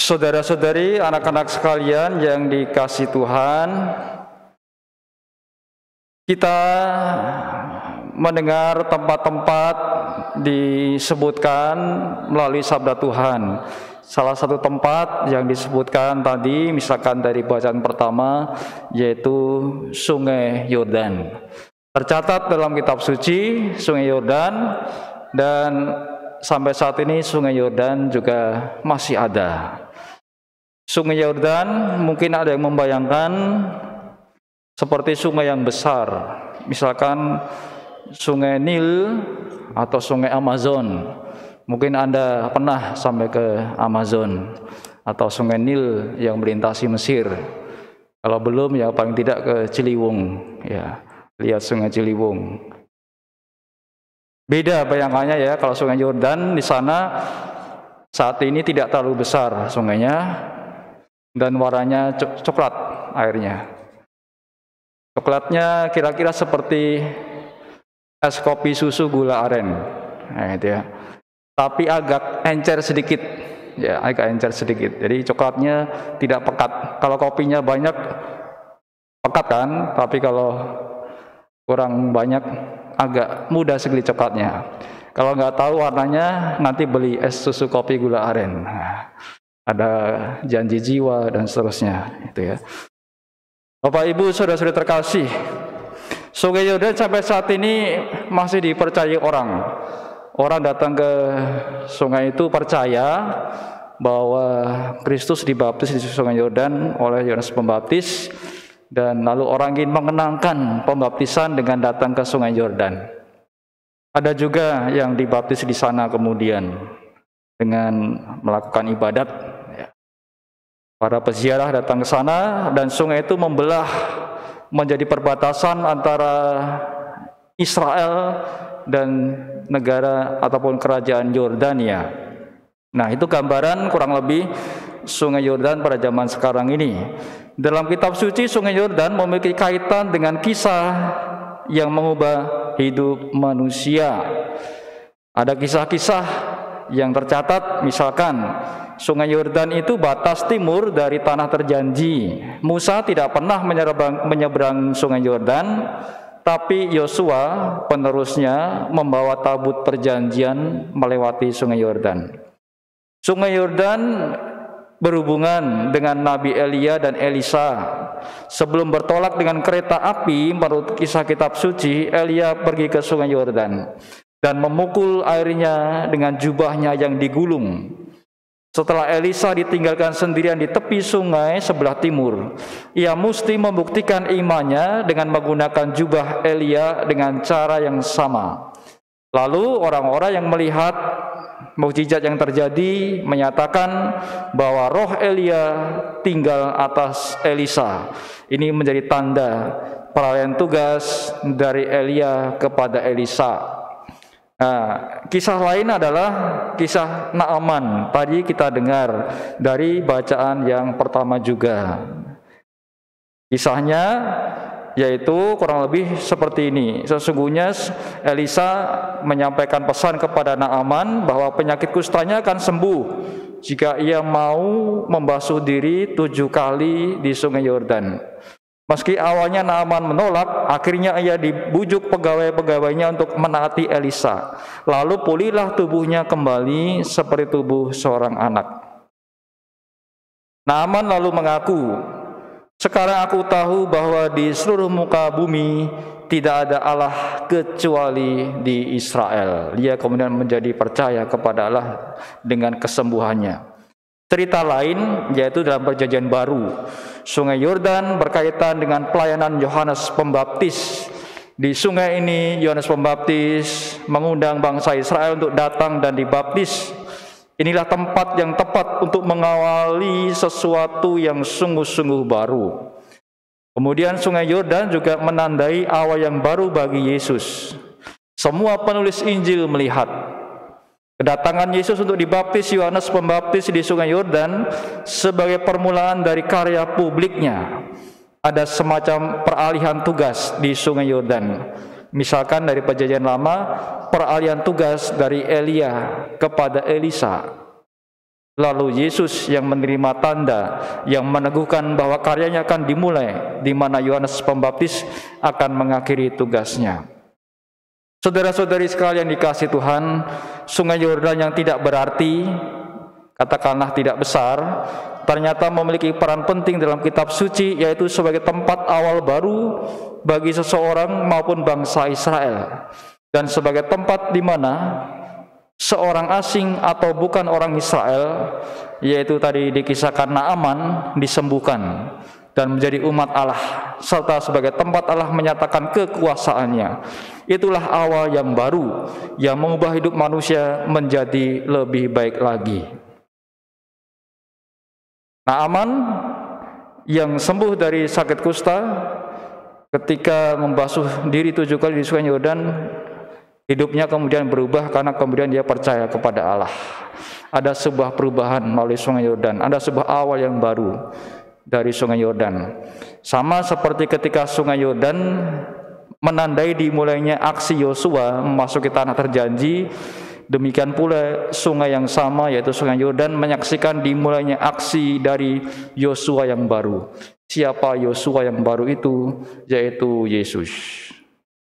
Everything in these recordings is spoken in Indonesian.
Saudara-saudari, anak-anak sekalian yang dikasihi Tuhan, kita mendengar tempat-tempat disebutkan melalui sabda Tuhan. Salah satu tempat yang disebutkan tadi, misalkan dari bacaan pertama, yaitu Sungai Yordan. Tercatat dalam kitab suci Sungai Yordan, dan sampai saat ini Sungai Yordan juga masih ada. Sungai Yordan mungkin ada yang membayangkan seperti sungai yang besar, misalkan Sungai Nil atau Sungai Amazon. Mungkin Anda pernah sampai ke Amazon atau Sungai Nil yang melintasi Mesir. Kalau belum, ya paling tidak ke Ciliwung, ya, lihat Sungai Ciliwung. Beda bayangannya ya, kalau Sungai Yordan di sana saat ini tidak terlalu besar sungainya dan warnanya coklat airnya. Coklatnya kira-kira seperti es kopi susu gula aren, nah, gitu ya. Tapi agak encer sedikit, ya, agak encer sedikit. Jadi coklatnya tidak pekat. Kalau kopinya banyak pekat kan, tapi kalau kurang banyak agak mudah sekali coklatnya. Kalau nggak tahu warnanya, nanti beli es susu kopi gula aren. Nah, ada janji jiwa dan seterusnya, itu ya. Bapak Ibu, saudara-saudari terkasih, Sungai Yordan sampai saat ini masih dipercayai orang. Orang datang ke sungai itu percaya bahwa Kristus dibaptis di Sungai Yordan oleh Yohanes Pembaptis, dan lalu orang ingin mengenangkan pembaptisan dengan datang ke Sungai Yordan. Ada juga yang dibaptis di sana kemudian dengan melakukan ibadat. Para peziarah datang ke sana, dan sungai itu membelah menjadi perbatasan antara Israel dan negara ataupun kerajaan Yordania. Nah, itu gambaran kurang lebih Sungai Yordan pada zaman sekarang ini. Dalam kitab suci, Sungai Yordan memiliki kaitan dengan kisah yang mengubah hidup manusia. Ada kisah-kisah yang tercatat, misalkan Sungai Yordan itu batas timur dari tanah terjanji. Musa tidak pernah menyeberang Sungai Yordan, tapi Yosua penerusnya membawa tabut perjanjian melewati Sungai Yordan. Sungai Yordan berhubungan dengan Nabi Elia dan Elisa. Sebelum bertolak dengan kereta api, menurut kisah kitab suci, Elia pergi ke Sungai Yordan dan memukul airnya dengan jubahnya yang digulung. Setelah Elisa ditinggalkan sendirian di tepi sungai sebelah timur, ia mesti membuktikan imannya dengan menggunakan jubah Elia dengan cara yang sama. Lalu orang-orang yang melihat mukjizat yang terjadi menyatakan bahwa roh Elia tinggal atas Elisa. Ini menjadi tanda peralihan tugas dari Elia kepada Elisa. Nah, kisah lain adalah kisah Naaman. Tadi kita dengar dari bacaan yang pertama juga. Kisahnya yaitu kurang lebih seperti ini. Sesungguhnya Elisa menyampaikan pesan kepada Naaman bahwa penyakit kustanya akan sembuh jika ia mau membasuh diri 7 kali di Sungai Yordan. Meski awalnya Naaman menolak, akhirnya ia dibujuk pegawai-pegawainya untuk menaati Elisa. Lalu pulihlah tubuhnya kembali seperti tubuh seorang anak. Naaman lalu mengaku, "Sekarang aku tahu bahwa di seluruh muka bumi tidak ada Allah kecuali di Israel." Dia kemudian menjadi percaya kepada Allah dengan kesembuhannya. Cerita lain yaitu dalam Perjanjian Baru. Sungai Yordan berkaitan dengan pelayanan Yohanes Pembaptis. Di sungai ini Yohanes Pembaptis mengundang bangsa Israel untuk datang dan dibaptis. Inilah tempat yang tepat untuk mengawali sesuatu yang sungguh-sungguh baru. Kemudian Sungai Yordan juga menandai awal yang baru bagi Yesus. Semua penulis Injil melihat kedatangan Yesus untuk dibaptis Yohanes Pembaptis di Sungai Yordan sebagai permulaan dari karya publiknya. Ada semacam peralihan tugas di Sungai Yordan. Misalkan dari Perjanjian Lama, peralihan tugas dari Elia kepada Elisa. Lalu Yesus yang menerima tanda, yang meneguhkan bahwa karyanya akan dimulai, di mana Yohanes Pembaptis akan mengakhiri tugasnya. Saudara-saudari sekalian dikasihi Tuhan, Sungai Yordan yang tidak berarti, katakanlah tidak besar, ternyata memiliki peran penting dalam kitab suci, yaitu sebagai tempat awal baru bagi seseorang maupun bangsa Israel, dan sebagai tempat di mana seorang asing atau bukan orang Israel, yaitu tadi dikisahkan Naaman, disembuhkan dan menjadi umat Allah, serta sebagai tempat Allah menyatakan kekuasaannya. Itulah awal yang baru yang mengubah hidup manusia menjadi lebih baik lagi. Naaman yang sembuh dari sakit kusta, ketika membasuh diri 7 kali di Sungai Yordan, hidupnya kemudian berubah karena kemudian dia percaya kepada Allah. Ada sebuah perubahan melalui Sungai Yordan, ada sebuah awal yang baru dari Sungai Yordan. Sama seperti ketika Sungai Yordan menandai dimulainya aksi Yosua memasuki tanah terjanji, demikian pula sungai yang sama, yaitu Sungai Yordan, menyaksikan dimulainya aksi dari Yosua yang baru. Siapa Yosua yang baru itu? Yaitu Yesus.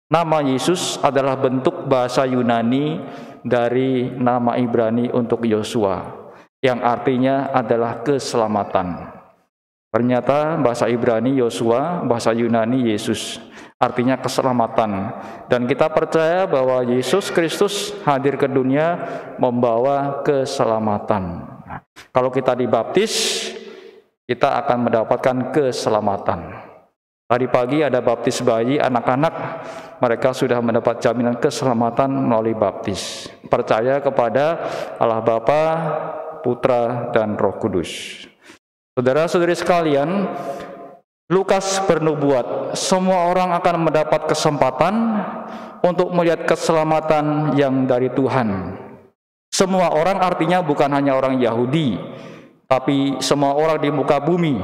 Nama Yesus adalah bentuk bahasa Yunani dari nama Ibrani untuk Yosua, yang artinya adalah keselamatan. Ternyata bahasa Ibrani Yosua, bahasa Yunani Yesus, artinya keselamatan. Dan kita percaya bahwa Yesus Kristus hadir ke dunia membawa keselamatan. Kalau kita dibaptis, kita akan mendapatkan keselamatan. Tadi pagi ada baptis bayi, anak-anak, mereka sudah mendapat jaminan keselamatan melalui baptis. Percaya kepada Allah Bapa, Putra, dan Roh Kudus. Saudara-saudari sekalian, Lukas bernubuat, semua orang akan mendapat kesempatan untuk melihat keselamatan yang dari Tuhan. Semua orang artinya bukan hanya orang Yahudi, tapi semua orang di muka bumi.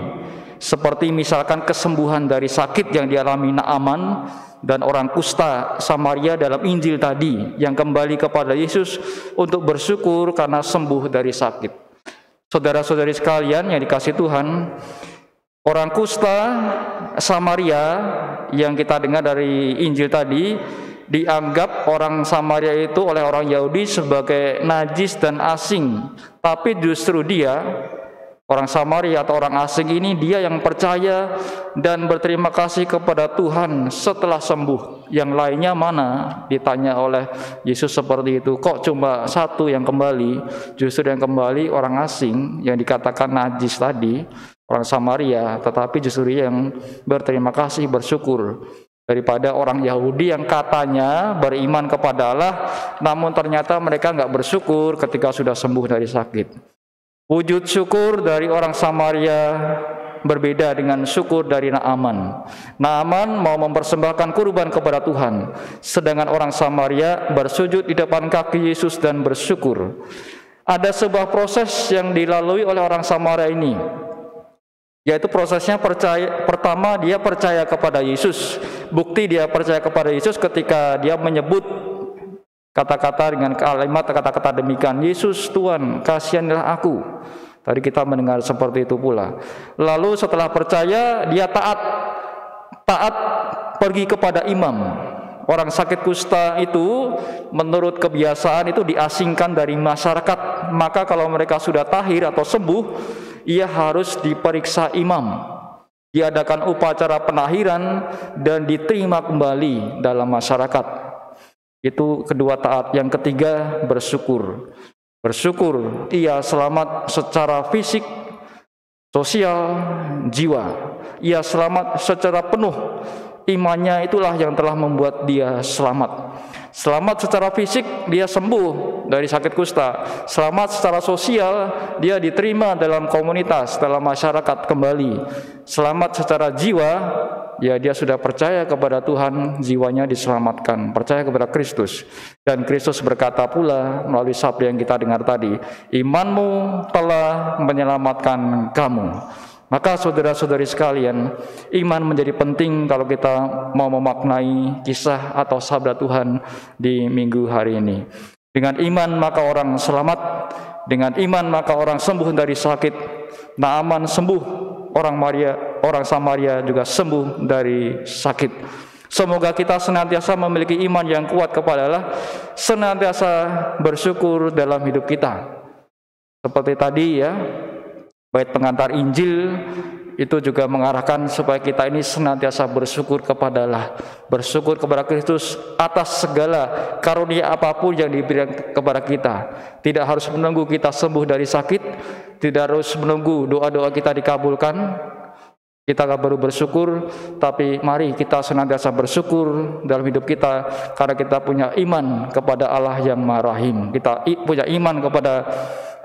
Seperti misalkan kesembuhan dari sakit yang dialami Naaman dan orang kusta Samaria dalam Injil tadi, yang kembali kepada Yesus untuk bersyukur karena sembuh dari sakit. Saudara-saudari sekalian yang dikasihi Tuhan, orang kusta Samaria yang kita dengar dari Injil tadi, dianggap orang Samaria itu oleh orang Yahudi sebagai najis dan asing. Tapi justru dia, orang Samaria atau orang asing ini, dia yang percaya dan berterima kasih kepada Tuhan setelah sembuh. Yang lainnya mana? Ditanya oleh Yesus seperti itu. Kok cuma satu yang kembali? Justru yang kembali orang asing yang dikatakan najis tadi, orang Samaria, tetapi justru yang berterima kasih, bersyukur, daripada orang Yahudi yang katanya beriman kepada Allah, namun ternyata mereka nggak bersyukur ketika sudah sembuh dari sakit. Wujud syukur dari orang Samaria berbeda dengan syukur dari Naaman. Naaman mau mempersembahkan kurban kepada Tuhan, sedangkan orang Samaria bersujud di depan kaki Yesus dan bersyukur. Ada sebuah proses yang dilalui oleh orang Samaria ini, yaitu prosesnya pertama dia percaya kepada Yesus. Bukti dia percaya kepada Yesus ketika dia menyebut kata-kata dengan kata-kata demikian, Yesus Tuhan, kasihanilah aku. Tadi kita mendengar seperti itu pula. Lalu setelah percaya, dia taat pergi kepada imam. Orang sakit kusta itu menurut kebiasaan itu diasingkan dari masyarakat. Maka kalau mereka sudah tahir atau sembuh, ia harus diperiksa imam. Diadakan upacara penahiran dan diterima kembali dalam masyarakat. Itu kedua taat. Yang ketiga bersyukur. Bersyukur ia selamat secara fisik, sosial, jiwa. Ia selamat secara penuh. Imannya itulah yang telah membuat dia selamat. Selamat secara fisik, dia sembuh dari sakit kusta. Selamat secara sosial, dia diterima dalam komunitas, dalam masyarakat kembali. Selamat secara jiwa, ya dia sudah percaya kepada Tuhan, jiwanya diselamatkan, percaya kepada Kristus. Dan Kristus berkata pula melalui sabda yang kita dengar tadi, imanmu telah menyelamatkan kamu. Maka saudara-saudari sekalian, iman menjadi penting kalau kita mau memaknai kisah atau sabda Tuhan di minggu hari ini. Dengan iman maka orang selamat, dengan iman maka orang sembuh dari sakit. Naaman sembuh, orang Samaria juga sembuh dari sakit. Semoga kita senantiasa memiliki iman yang kuat kepada Allah, senantiasa bersyukur dalam hidup kita. Seperti tadi ya, bait pengantar Injil itu juga mengarahkan supaya kita ini senantiasa bersyukur kepada Allah, bersyukur kepada Kristus atas segala karunia apapun yang diberikan kepada kita. Tidak harus menunggu kita sembuh dari sakit, tidak harus menunggu doa-doa kita dikabulkan. Kita gak perlu bersyukur, tapi mari kita senantiasa bersyukur dalam hidup kita karena kita punya iman kepada Allah yang Maha Rahim. Kita punya iman kepada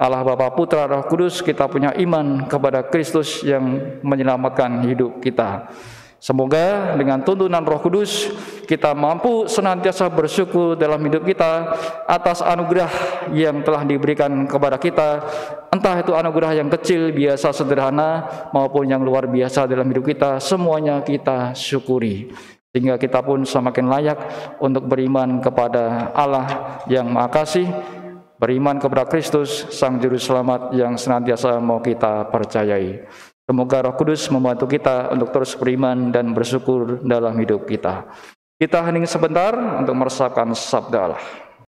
Allah Bapa, Putra, Roh Kudus. Kita punya iman kepada Kristus yang menyelamatkan hidup kita. Semoga dengan tuntunan Roh Kudus kita mampu senantiasa bersyukur dalam hidup kita atas anugerah yang telah diberikan kepada kita, entah itu anugerah yang kecil, biasa, sederhana maupun yang luar biasa dalam hidup kita. Semuanya kita syukuri sehingga kita pun semakin layak untuk beriman kepada Allah yang Maha Kasih, beriman kepada Kristus Sang Juru Selamat yang senantiasa mau kita percayai. Semoga Roh Kudus membantu kita untuk terus beriman dan bersyukur dalam hidup kita. Kita hening sebentar untuk meresapkan sabda Allah.